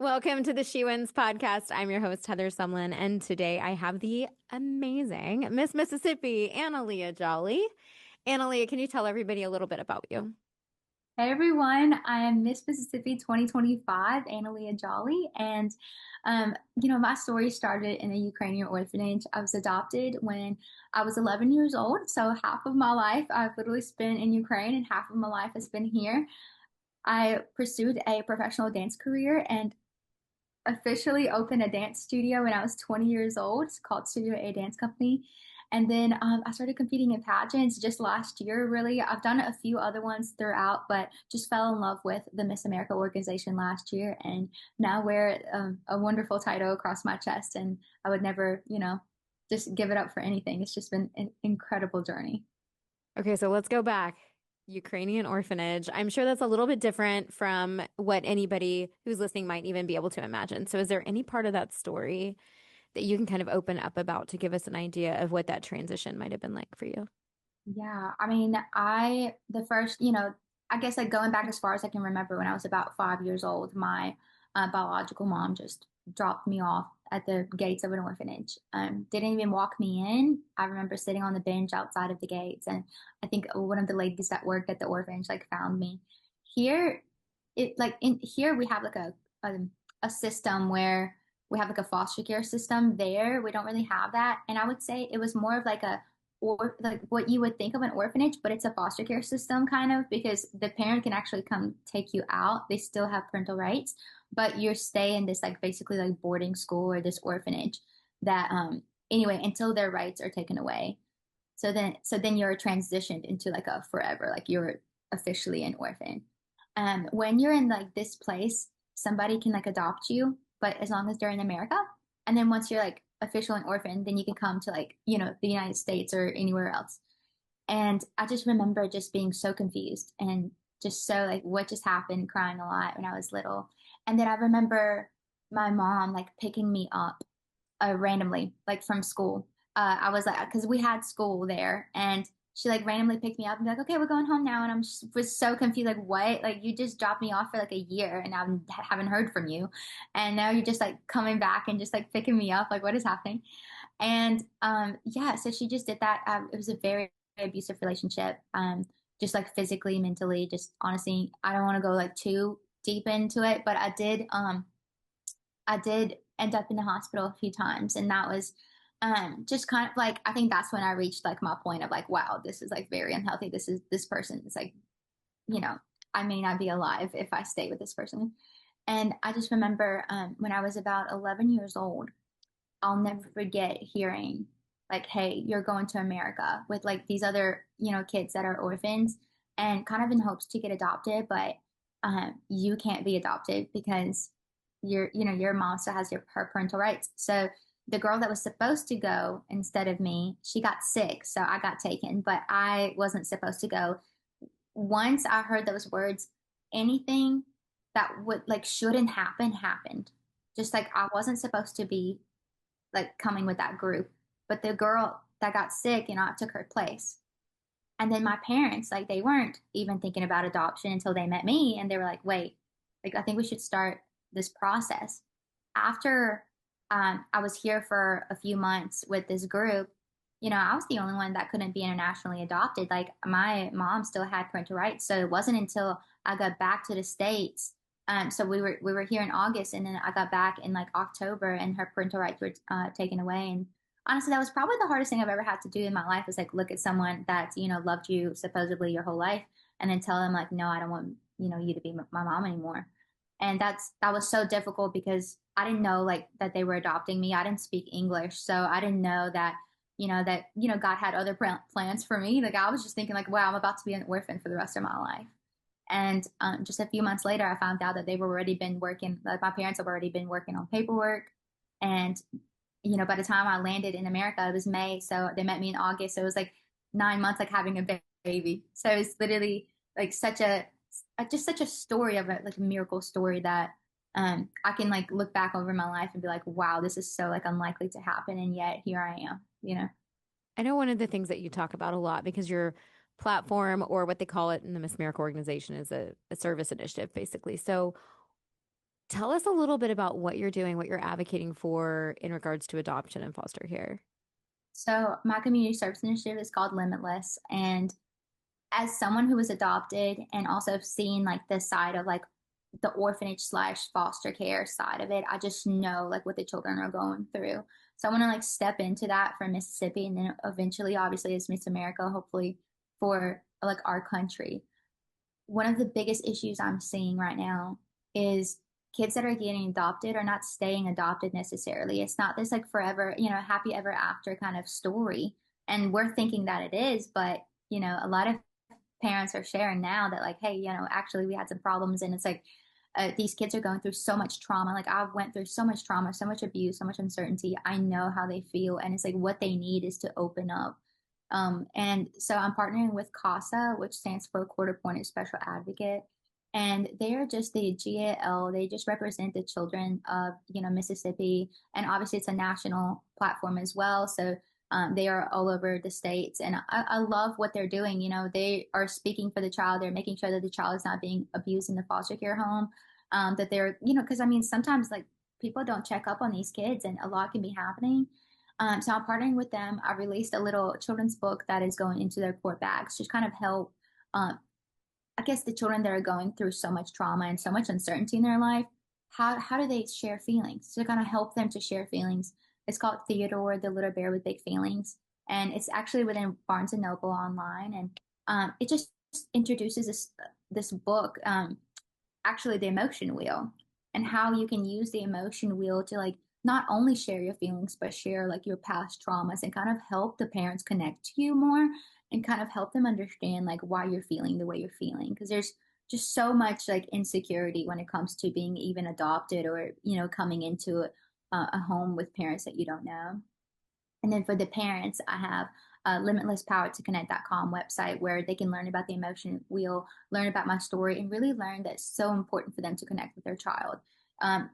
Welcome to the She Wins podcast. I'm your host, Heather Sumlin, and today I have the amazing Miss Mississippi, Leah Jolly. Leah, can you tell everybody a little bit about you? Hey everyone, I am Miss Mississippi 2025, Leah Jolly, and my story started in a Ukrainian orphanage. I was adopted when I was 11 years old, so half of my life I've literally spent in Ukraine, and half of my life has been here. I pursued a professional dance career and officially opened a dance studio when I was 20 years old. It's called Studio A Dance Company. And then I started competing in pageants just last year, really. I've done a few other ones throughout, but just fell in love with the Miss America organization last year. And now wear a wonderful title across my chest. And I would never, just give it up for anything. It's just been an incredible journey. Okay, so let's go back. Ukrainian orphanage. I'm sure that's a little bit different from what anybody who's listening might even be able to imagine. So, is there any part of that story that you can kind of open up about to give us an idea of what that transition might have been like for you? Yeah, I mean, the first, I guess like going back as far as I can remember when I was about 5 years old, my biological mom just dropped me off at the gates of an orphanage. Didn't even walk me in. I remember sitting on the bench outside of the gates, and I think one of the ladies that worked at the orphanage like found me. Here, in here we have like a, a system where we have like a foster care system. There, we don't really have that, and I would say it was more of like a or like what you would think of an orphanage, but it's a foster care system kind of because the parent can actually come take you out. They still have parental rights, but you stay in this like basically like boarding school or this orphanage that anyway until their rights are taken away. So then you're transitioned into like a forever, like you're officially an orphan. When you're in like this place, somebody can like adopt you, but as long as they're in America, and then once you're like official and orphan, then you can come to like, the United States or anywhere else. And I just remember just being so confused and just so like what just happened, crying a lot when I was little. And then I remember my mom like picking me up randomly, like from school. I was like, because we had school there, and she like randomly picked me up and be like, "Okay, we're going home now." And was so confused, like, "What? Like, you just dropped me off for like a year, and I haven't heard from you, and now you're just like coming back and just like picking me up. Like, what is happening?" And yeah, so she just did that. It was a very abusive relationship, just like physically, mentally, just honestly. I don't want to go like too deep into it, but I did end up in the hospital a few times, and that was just kind of like I think that's when I reached like my point of like, wow, this is like very unhealthy. This person is like, you know, I may not be alive if I stay with this person. And I just remember when I was about 11 years old, I'll never forget hearing like, hey, you're going to America with like these other, kids that are orphans and kind of in hopes to get adopted, but you can't be adopted because your mom still has her parental rights. So the girl that was supposed to go instead of me, she got sick, so I got taken, but I wasn't supposed to go. Once I heard those words, anything that would like shouldn't happen happened. Just like I wasn't supposed to be like coming with that group. But the girl that got sick, I took her place. And then my parents, like they weren't even thinking about adoption until they met me and they were like, wait, like I think we should start this process. After I was here for a few months with this group, I was the only one that couldn't be internationally adopted. Like my mom still had parental rights. So it wasn't until I got back to the States. So we were here in August, and then I got back in like October, and her parental rights were taken away. And honestly, that was probably the hardest thing I've ever had to do in my life is like look at someone that's, loved you supposedly your whole life and then tell them like, no, I don't want, you to be my mom anymore. And that was so difficult because I didn't know like that they were adopting me. I didn't speak English, so I didn't know that, God had other plans for me. Like I was just thinking like, wow, I'm about to be an orphan for the rest of my life. And just a few months later, I found out that they've already been working, like my parents have already been working on paperwork. And, by the time I landed in America, it was May. So they met me in August. So it was like 9 months, like having a baby. So it's literally like just such a story of it, like a miracle story that I can like look back over my life and be like, wow, this is so like unlikely to happen. And yet here I am. I know one of the things that you talk about a lot because your platform, or what they call it in the Miss America organization, is a service initiative, basically. So, Tell us a little bit about what you're doing, what you're advocating for in regards to adoption and foster care. So my community service initiative is called Limitless. And as someone who was adopted and also seeing like the side of like the orphanage slash foster care side of it, I just know like what the children are going through. So I want to like step into that for Mississippi and then eventually, obviously, as Miss America, hopefully for like our country. One of the biggest issues I'm seeing right now is kids that are getting adopted are not staying adopted necessarily. It's not this like forever, happy ever after kind of story. And we're thinking that it is, but a lot of parents are sharing now that like, hey, actually we had some problems and it's like these kids are going through so much trauma. Like I went through so much trauma, so much abuse, so much uncertainty. I know how they feel. And it's like what they need is to open up. And so I'm partnering with CASA, which stands for Court Appointed Special Advocate. And they're just the GAL. They just represent the children of, Mississippi. And obviously it's a national platform as well. So they are all over the states. And I love what they're doing. They are speaking for the child. They're making sure that the child is not being abused in the foster care home. That they're, because I mean, sometimes like people don't check up on these kids and a lot can be happening. So I'm partnering with them. I released a little children's book that is going into their court bags to kind of help, I guess, the children that are going through so much trauma and so much uncertainty in their life. How do they share feelings? To kind of help them to share feelings. It's called Theodore, the Little Bear with Big Feelings, and it's actually within Barnes and Noble online, and it just introduces this book, actually the emotion wheel, and how you can use the emotion wheel to like not only share your feelings but share like your past traumas and kind of help the parents connect to you more and kind of help them understand like why you're feeling the way you're feeling because there's just so much like insecurity when it comes to being even adopted or coming into a home with parents that you don't know. And then for the parents, I have a limitlesspowertoconnect.com website where they can learn about the emotion wheel, learn about my story, and really learn that it's so important for them to connect with their child.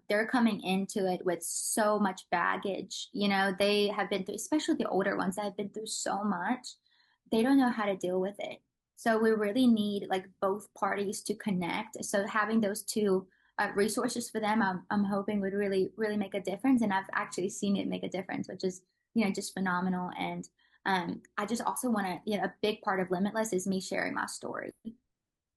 They're coming into it with so much baggage. They have been through, especially the older ones that have been through so much, they don't know how to deal with it. So we really need like both parties to connect. So having those two resources for them, I'm hoping would really, really make a difference. And I've actually seen it make a difference, which is just phenomenal. And I just also want to, a big part of Limitless is me sharing my story.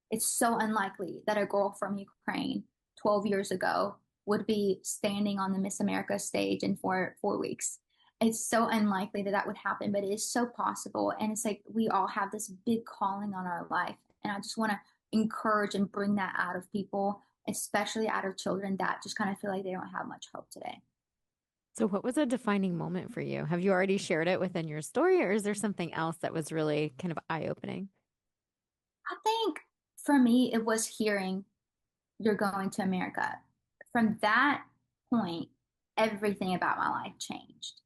It's so unlikely that a girl from Ukraine 12 years ago would be standing on the Miss America stage in 4 weeks. It's so unlikely that that would happen, but it is so possible. And it's like we all have this big calling on our life. And I just want to encourage and bring that out of people, especially out of children that just kind of feel like they don't have much hope today. So, what was a defining moment for you? Have you already shared it within your story, or is there something else that was really kind of eye-opening? I think for me, it was hearing you're going to America. From that point, everything about my life changed.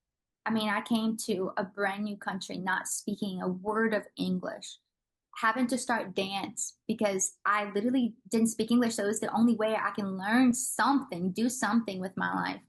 I mean, I came to a brand new country, not speaking a word of English, having to start dance because I literally didn't speak English. So it was the only way I can learn something, do something with my life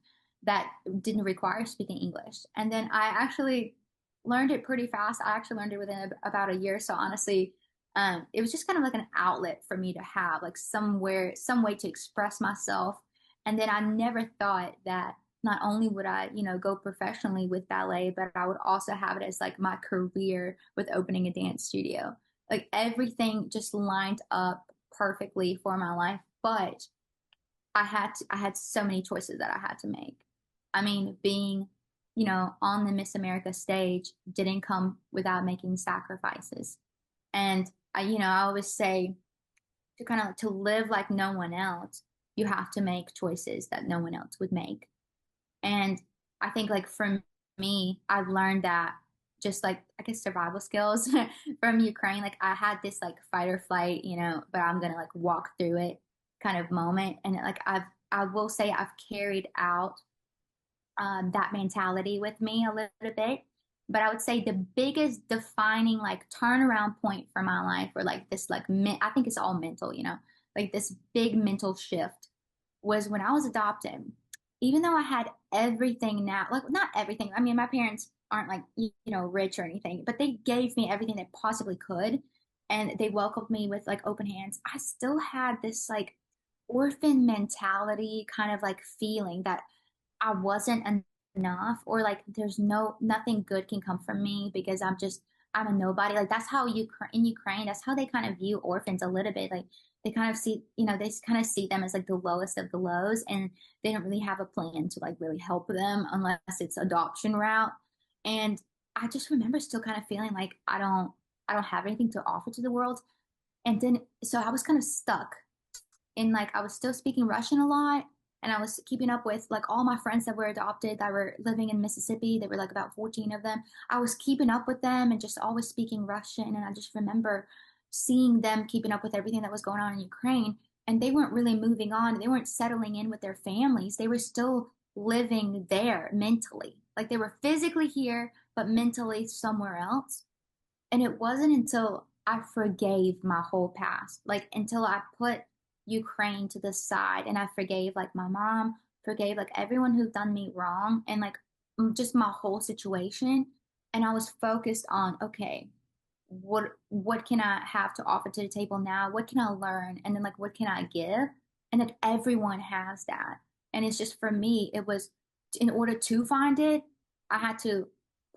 that didn't require speaking English. And then I actually learned it pretty fast. I actually learned it within about a year. So honestly, it was just kind of like an outlet for me to have like somewhere, some way to express myself. And then I never thought that not only would I, go professionally with ballet, but I would also have it as like my career with opening a dance studio. Like everything just lined up perfectly for my life. But I had so many choices that I had to make. I mean, being, on the Miss America stage didn't come without making sacrifices. And I always say to kind of to live like no one else, you have to make choices that no one else would make. And I think like for me, I've learned that just like I guess survival skills from Ukraine. Like I had this like fight or flight, but I'm gonna like walk through it kind of moment. And like I will say I've carried out that mentality with me a little bit. But I would say the biggest defining like turnaround point for my life, or like this like I think it's all mental, like this big mental shift was when I was adopted. Even though I had everything now, like not everything. I mean, my parents aren't like rich or anything, but they gave me everything they possibly could, and they welcomed me with like open hands. I still had this like orphan mentality kind of like feeling that I wasn't enough, or like there's nothing good can come from me because I'm a nobody. Like that's how in Ukraine, that's how they kind of view orphans a little bit. Like they kind of see, they kind of see them as like the lowest of the lows, and they don't really have a plan to like really help them unless it's adoption route. And I just remember still kind of feeling like I don't have anything to offer to the world. And then so I was kind of stuck in, like, I was still speaking Russian a lot, and I was keeping up with like all my friends that were adopted that were living in Mississippi. There were like about 14 of them. I was keeping up with them and just always speaking Russian. And I just remember seeing them keeping up with everything that was going on in Ukraine. And they weren't really moving on. They weren't settling in with their families. They were still living there mentally. Like they were physically here, but mentally somewhere else. And it wasn't until I forgave my whole past, like until I put Ukraine to the side and I forgave like my mom, forgave like everyone who done me wrong, and like just my whole situation. And I was focused on, okay, what can I have to offer to the table now? What can I learn? And then like what can I give? And that everyone has that. And it's just for me, it was in order to find it, I had to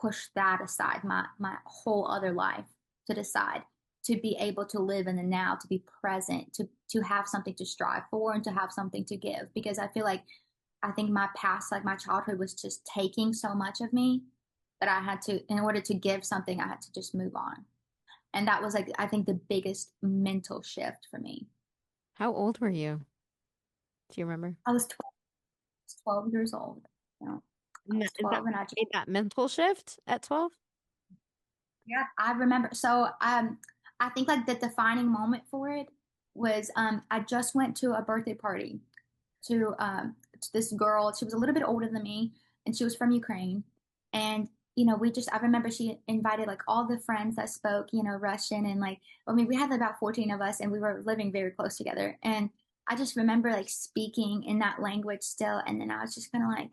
push that aside, my whole other life to the side, to be able to live in the now, to be present, to have something to strive for and to have something to give. Because I think my past, like my childhood, was just taking so much of me that I had to, in order to give something, I had to just move on. And that was like, I think, the biggest mental shift for me. How old were you? Do you remember? I was 12 years old. You know, I was Is that 12 and I just, made that mental shift at 12? yeah, I remember. So, I think like the defining moment for it was, I just went to a birthday party to this girl. She was a little bit older than me, and she was from Ukraine. And I remember she invited like all the friends that spoke, Russian, and like, I mean, we had about 14 of us, and we were living very close together. And I just remember like speaking in that language still, and then I was just kind of like,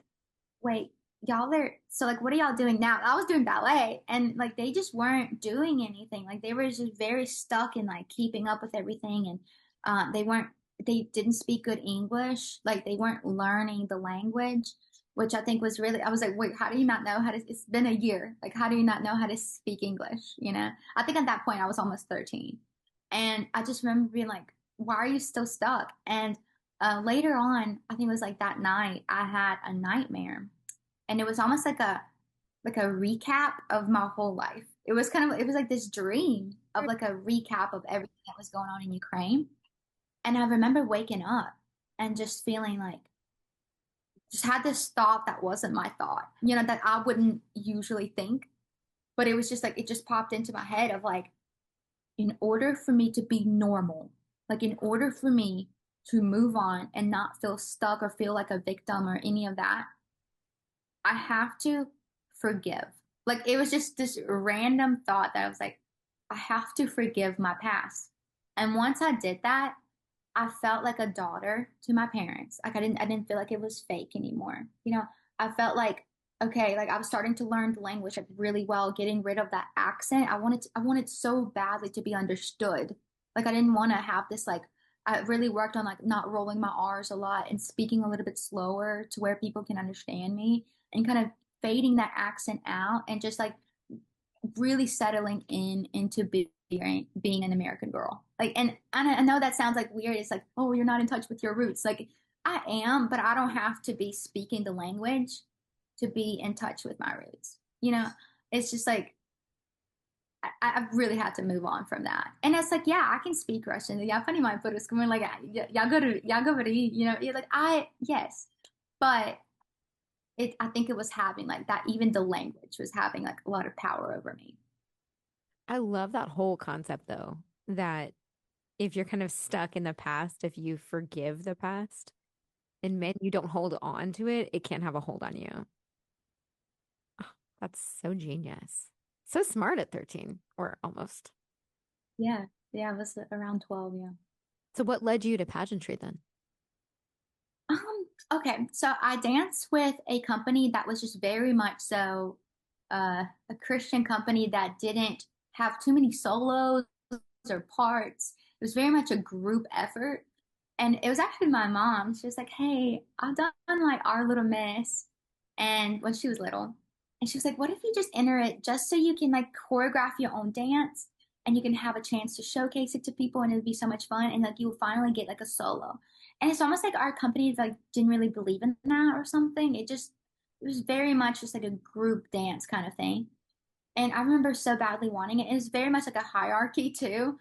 wait, y'all are so like, what are y'all doing now? I was doing ballet, and like they just weren't doing anything. Like they were just very stuck in like keeping up with everything, and they didn't speak good English. Like they weren't learning the language, which I think was really, I was like, wait, how do you not know how to, it's been a year. Like, how do you not know how to speak English? I think at that point I was almost 13. And I just remember being like, why are you still stuck? And later on, I think it was like that night, I had a nightmare, and it was almost like a recap of my whole life. It was like this dream of like a recap of everything that was going on in Ukraine. And I remember waking up and just feeling like, just had this thought that wasn't my thought, that I wouldn't usually think, but it was just like, it just popped into my head of like, in order for me to be normal, like in order for me to move on and not feel stuck or feel like a victim or any of that, I have to forgive. Like it was just this random thought that I was like, I have to forgive my past. And once I did that, I felt like a daughter to my parents. Like I didn't feel like it was fake anymore. I felt like, okay, like I was starting to learn the language like really well, getting rid of that accent. I wanted so badly to be understood. Like I didn't want to have this like, I really worked on like not rolling my R's a lot and speaking a little bit slower to where people can understand me, and kind of fading that accent out and just like really settling into being an American girl. Like, and I know that sounds like weird. It's like, oh, you're not in touch with your roots. Like, I am, but I don't have to be speaking the language to be in touch with my roots. It's just like, I really had to move on from that. And it's like, yeah, I can speak Russian. Yeah, funny my put coming like, я говорю, you're like, yes. But I think it was having like that, even the language was having like a lot of power over me. I love that whole concept though, that if you're kind of stuck in the past, if you forgive the past and then you don't hold on to it, it can't have a hold on you. Oh, that's so genius. So smart at 13 or almost. Yeah. Yeah, I was around 12, yeah. So what led you to pageantry then? Okay, so I danced with a company that was just very much so a Christian company that didn't have too many solos or parts. It was very much a group effort. And it was actually my mom. She was like, "Hey, I've done like Our Little Miss," and when she was little, and she was like, "What if you just enter it just so you can like choreograph your own dance, and you can have a chance to showcase it to people, and it'd be so much fun, and like you'll finally get like a solo." And it's almost like our company like didn't really believe in that or something. It was very much just like a group dance kind of thing. And I remember so badly wanting it. It was very much like a hierarchy too.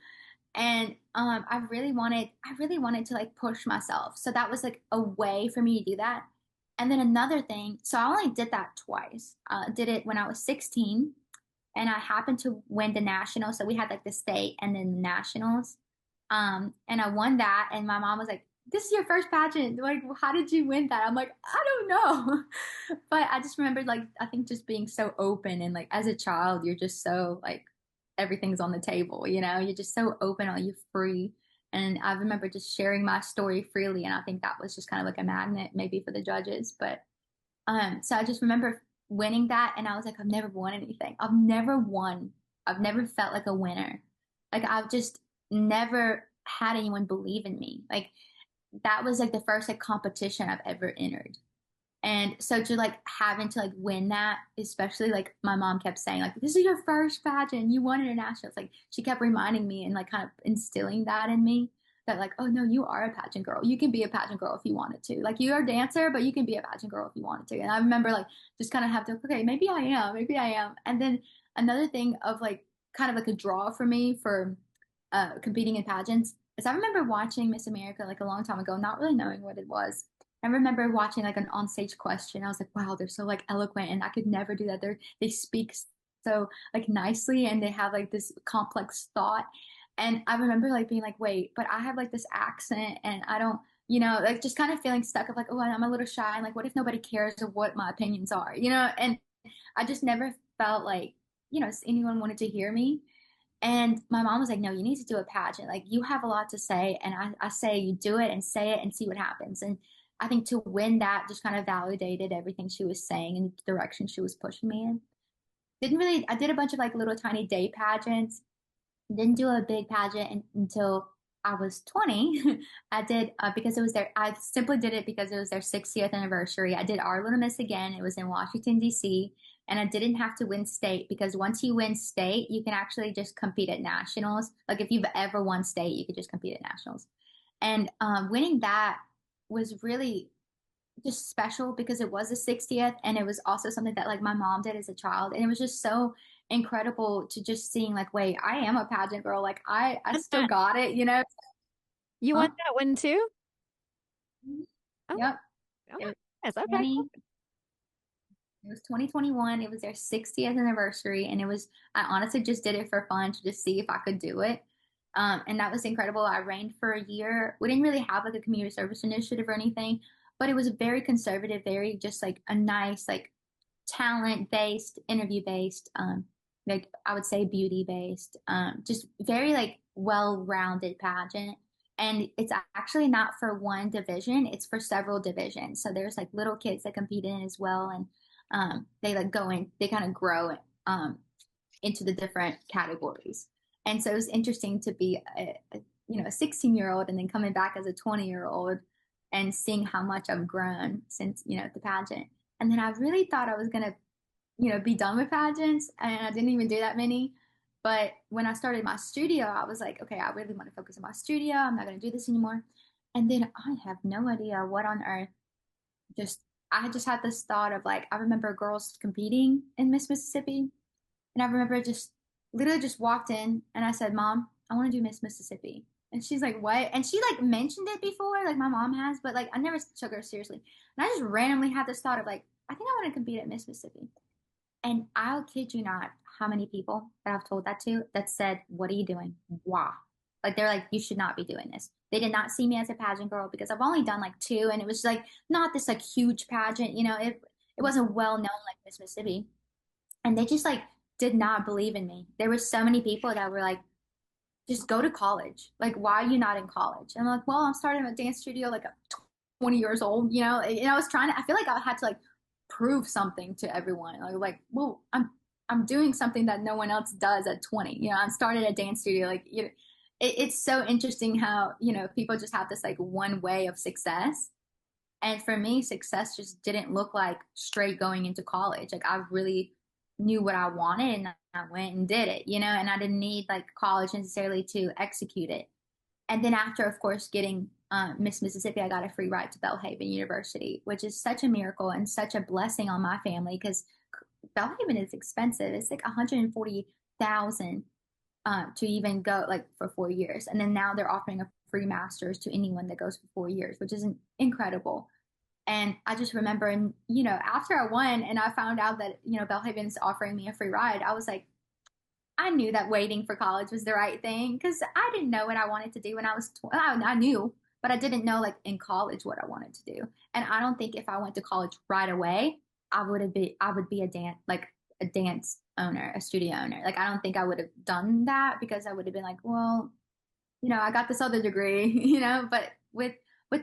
And I really wanted to like push myself. So that was like a way for me to do that. And then another thing, so I only did that twice. Did it when I was 16, and I happened to win the national. So we had like the state and then the nationals. And I won that, and my mom was like, "This is your first pageant. Like, how did you win that?" I'm like, "I don't know." But I just remembered, like, I think just being so open, and like as a child, you're just so like everything's on the table, you know? You're just so open, or you're free. And I remember just sharing my story freely, and I think that was just kind of like a magnet maybe for the judges. But so I just remember winning that, and I was like, I've never won anything. I've never won. I've never felt like a winner. Like I've just never had anyone believe in me. Like that was like the first like competition I've ever entered. And so to like having to like win that, especially like my mom kept saying like this is your first pageant, you won international. It's like she kept reminding me and like kind of instilling that in me that like, oh no, you are a pageant girl. You can be a pageant girl if you wanted to. Like you are a dancer, but you can be a pageant girl if you wanted to. And I remember like just kind of have to, okay, maybe I am, maybe I am. And then another thing of like kind of like a draw for me for competing in pageants is I remember watching Miss America like a long time ago, not really knowing what it was. I remember watching like an onstage question. I was like, wow, they're so like eloquent, and I could never do that. They speak so like nicely, and they have like this complex thought. And I remember like being like, wait, but I have like this accent, and I don't, you know, like just kind of feeling stuck of like, oh, I'm a little shy, and like, what if nobody cares of what my opinions are, you know? And I just never felt like, you know, anyone wanted to hear me. And my mom was like, no, you need to do a pageant. Like, you have a lot to say. And I say, you do it and say it and see what happens. And I think to win that just kind of validated everything she was saying and the direction she was pushing me in. I did a bunch of like little tiny day pageants. Didn't do a big until I was 20. I did because it was I simply did it because it was their 60th anniversary. I did Our Little Miss again. It was in Washington, D.C. And I didn't have to win state because once you win state, you can actually just compete at nationals. Like if you've ever won state, you could just compete at nationals. And winning that was really just special because it was the 60th, and it was also something that like my mom did as a child, and it was just so incredible to just seeing like, wait, I am a pageant girl, like I And still that got it, you know. you Huh? want that one too? Oh, Yep. oh It my was goodness. Okay, 20 cool. it was 2021. It was their 60th anniversary, and it was I honestly just did it for fun to just see if I could do it. And that was incredible. I reigned for a year. We didn't really have like a community service initiative or anything, but it was very conservative, very just like a nice like talent based, interview based, like I would say beauty based, just very like well rounded pageant. And it's actually not for one division, it's for several divisions. So there's like little kids that compete in as well. And they like go in, they kind of grow um, into the different categories. And so it was interesting to be you know, a 16-year-old and then coming back as a 20-year-old and seeing how much I've grown since, you know, the pageant. And then I really thought I was gonna, you know, be done with pageants, and I didn't even do that many. But when I started my studio, I was like, okay, I really want to focus on my studio. I'm not gonna do this anymore. And then I have no idea what on earth. Just I just had this thought of like I remember girls competing in Miss Mississippi, and I remember just literally just walked in and I said, Mom, I want to do Miss Mississippi. And she's like, what? And she like mentioned it before, like my mom has, but like I never took her seriously. And I just randomly had this thought of like, I think I want to compete at Miss Mississippi. And I'll kid you not how many people that I've told that to that said, what are you doing? Why? Like they're like, you should not be doing this. They did not see me as a pageant girl because I've only done like two, and it was like not this like huge pageant, you know, it wasn't well known like Miss Mississippi. And they just like did not believe in me. There were so many people that were like, just go to college. Like, why are you not in college? And I'm like, well, I'm starting a dance studio like at 20 years old, you know? And I was trying to, I feel like I had to like prove something to everyone. Like, well, I'm doing something that no one else does at 20. You know, I started a dance studio, like, you know, it's so interesting how, you know, people just have this like one way of success. And for me, success just didn't look like straight going into college. Like I really knew what I wanted and I went and did it, you know, and I didn't need like college necessarily to execute it. And then after, of course, getting Miss Mississippi, I got a free ride to Belhaven University, which is such a miracle and such a blessing on my family because Belhaven is expensive. It's like 140,000 to even go like for 4 years. And then now they're offering a free master's to anyone that goes for 4 years, which is incredible. And I just remember, and you know, after I won and I found out that, you know, Belhaven's offering me a free ride, I was like, I knew that waiting for college was the right thing because I didn't know what I wanted to do when I was 12. I knew, but I didn't know like in college what I wanted to do. And I don't think if I went to college right away, I would be a dance owner, a studio owner. Like I don't think I would have done that because I would have been like, well, you know, I got this other degree, you know, but with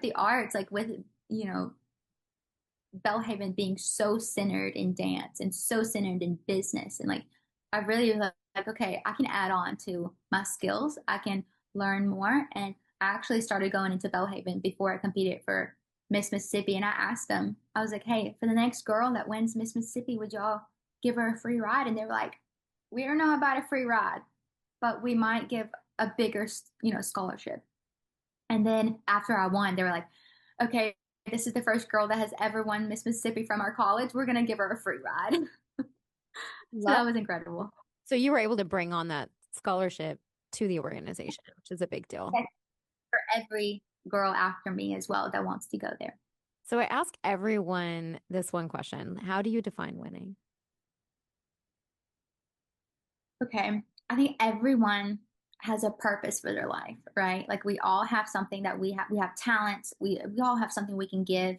the arts, like with, you know, Belhaven being so centered in dance and so centered in business. And like, I really was like, okay, I can add on to my skills. I can learn more. And I actually started going into Belhaven before I competed for Miss Mississippi. And I asked them, I was like, hey, for the next girl that wins Miss Mississippi, would y'all give her a free ride? And they were like, we don't know about a free ride, but we might give a bigger, you know, scholarship. And then after I won, they were like, okay, this is the first girl that has ever won Miss Mississippi from our college. We're going to give her a free ride. So Love. that was incredible. So you were able to bring on that scholarship to the organization, which is a big deal. For every girl after me as well that wants to go there. So I ask everyone this one question. How do you define winning? Okay. I think everyone has a purpose for their life, right? Like we all have something that we have talents. We all have something we can give.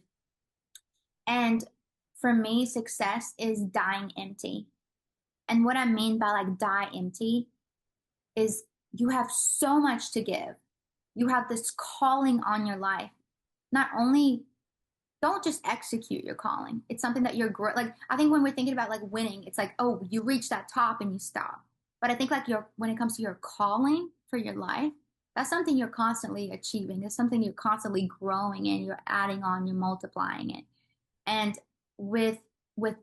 And for me, success is dying empty. And what I mean by like die empty is you have so much to give. You have this calling on your life. Not only don't just execute your calling. It's something that like I think when we're thinking about like winning, it's like, oh, you reach that top and you stop. But I think like when it comes to your calling for your life, that's something you're constantly achieving. It's something you're constantly growing in, you're adding on, you're multiplying it. And with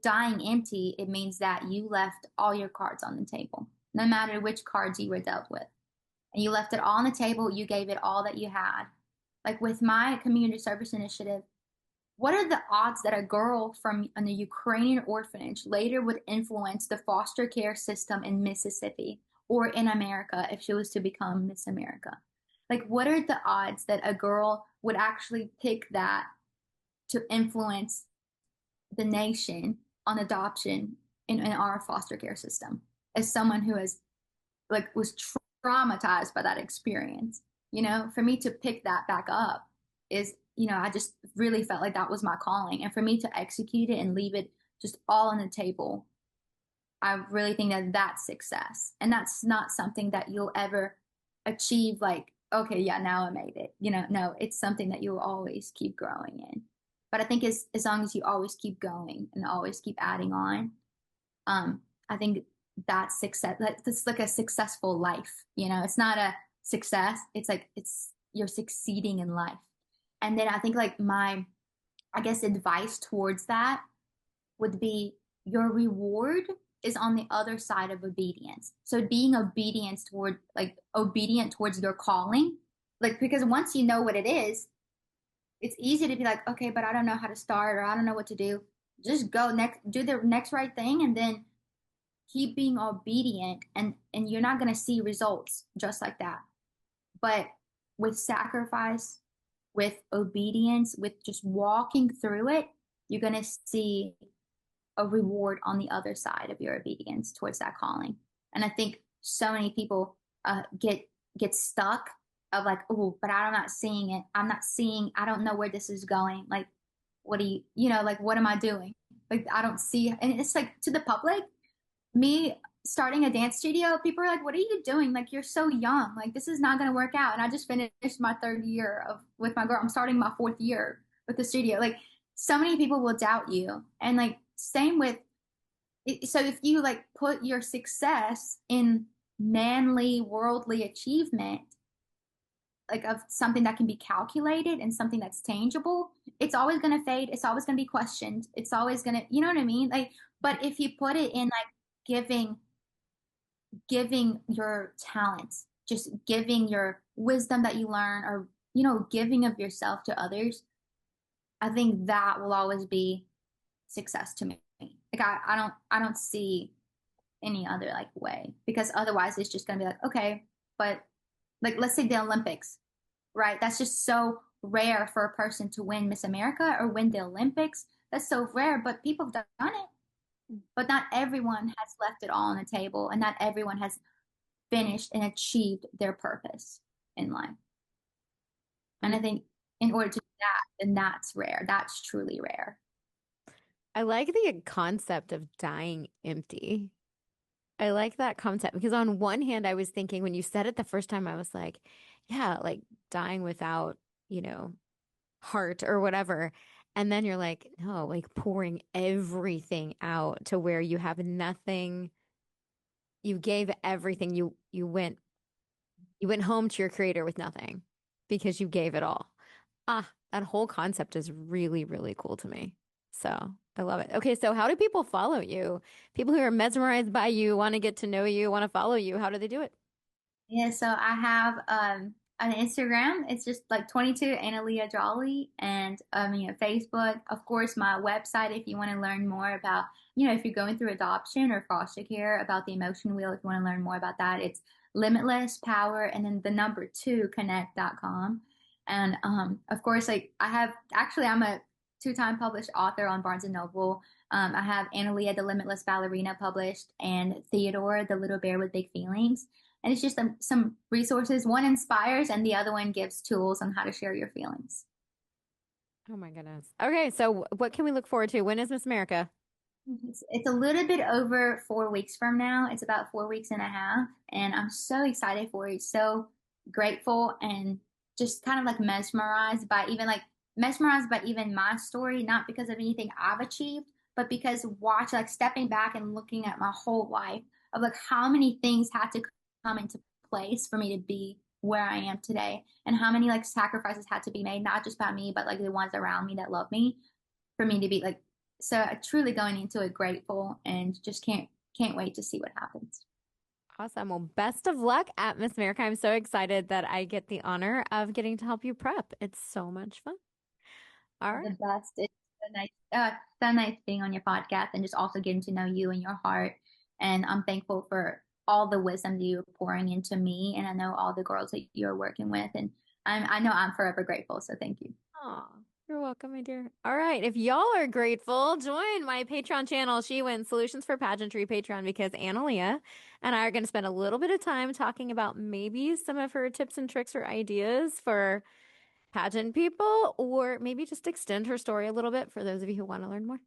dying empty, it means that you left all your cards on the table, no matter which cards you were dealt with. And you left it all on the table, you gave it all that you had. Like with my community service initiative, what are the odds that a girl from a Ukrainian orphanage later would influence the foster care system in Mississippi or in America if she was to become Miss America? Like, what are the odds that a girl would actually pick that to influence the nation on adoption in our foster care system as someone who has like was traumatized by that experience? You know, for me to pick that back up is, you know, I just really felt like that was my calling. And for me to execute it and leave it just all on the table, I really think that that's success. And that's not something that you'll ever achieve like, okay, yeah, now I made it. You know, no, it's something that you'll always keep growing in. But I think as long as you always keep going and always keep adding on, I think that's success. That's like a successful life. You know, it's not a success. It's like you're succeeding in life. And then I think like I guess advice towards that would be your reward is on the other side of obedience. So being obedient towards your calling, like, because once you know what it is, it's easy to be like, okay, but I don't know how to start or I don't know what to do. Just go do the next right thing and then keep being obedient and you're not going to see results just like that. But with sacrifice, with obedience, with just walking through it, you're going to see a reward on the other side of your obedience towards that calling. And I think so many people get stuck of like, oh, but I'm not seeing it. I don't know where this is going. Like, what do you know, like, what am I doing? Like, I don't see. And it's like to the public, me starting a dance studio, people are like, what are you doing? Like, you're so young. Like, this is not going to work out. And I just finished my third year with my girl. I'm starting my fourth year with the studio. Like, so many people will doubt you. And like, same with, so if you like put your success in manly, worldly achievement, like of something that can be calculated and something that's tangible, it's always going to fade. It's always going to be questioned. It's always going to, you know what I mean? Like, but if you put it in like giving, giving your talents, just giving your wisdom that you learn, or, you know, giving of yourself to others, I think that will always be success to me. Like, I don't see any other like way, because otherwise it's just going to be like, okay, but like, let's say the Olympics, right? That's just so rare for a person to win Miss America or win the Olympics. That's so rare, but people have done it. But not everyone has left it all on the table, and not everyone has finished and achieved their purpose in life. And I think in order to do that, then that's rare. That's truly rare. I like the concept of dying empty. I like that concept because on one hand, I was thinking when you said it the first time, I was like, yeah, like dying without, you know, heart or whatever. And then you're like, no, like pouring everything out to where you have nothing. You gave everything. You went home to your creator with nothing because you gave it all. Ah, that whole concept is really, really cool to me. So I love it. Okay, so how do people follow you? People who are mesmerized by you, want to get to know you, want to follow you. How do they do it? Yeah, so I have an Instagram. It's just like 22 Anna Leah Jolly, and you know, Facebook. Of course, my website if you want to learn more about, you know, if you're going through adoption or foster care, about the emotion wheel. If you want to learn more about that, it's Limitless Power and then the number two connect.com. And of course, like I have actually, I'm a two-time published author on Barnes and Noble. I have Anna Leah, the Limitless Ballerina published, and Theodore, the Little Bear with Big Feelings. And it's just some resources. One inspires, and the other one gives tools on how to share your feelings. Oh my goodness. Okay, so what can we look forward to? When is Miss America? It's a little bit over 4 weeks from now. It's about 4 weeks and a half. And I'm so excited for it. So grateful and just kind of like mesmerized by even my story, not because of anything I've achieved, but because like stepping back and looking at my whole life of like how many things had to come into place for me to be where I am today, and how many like sacrifices had to be made, not just by me, but like the ones around me that love me, for me to be like, so truly going into it grateful, and just can't wait to see what happens. Awesome. Well, best of luck at Miss America. I'm so excited that I get the honor of getting to help you prep. It's so much fun. All right. The best. It's so nice being on your podcast and just also getting to know you and your heart. And I'm thankful for all the wisdom that you're pouring into me, and I know all the girls that you're working with, and I know I'm forever grateful. So thank you. Aw, you're welcome, my dear. All right. If y'all are grateful, join my Patreon channel. She wins Solutions for Pageantry Patreon, because Analia and I are going to spend a little bit of time talking about maybe some of her tips and tricks or ideas for pageant people, or maybe just extend her story a little bit for those of you who want to learn more.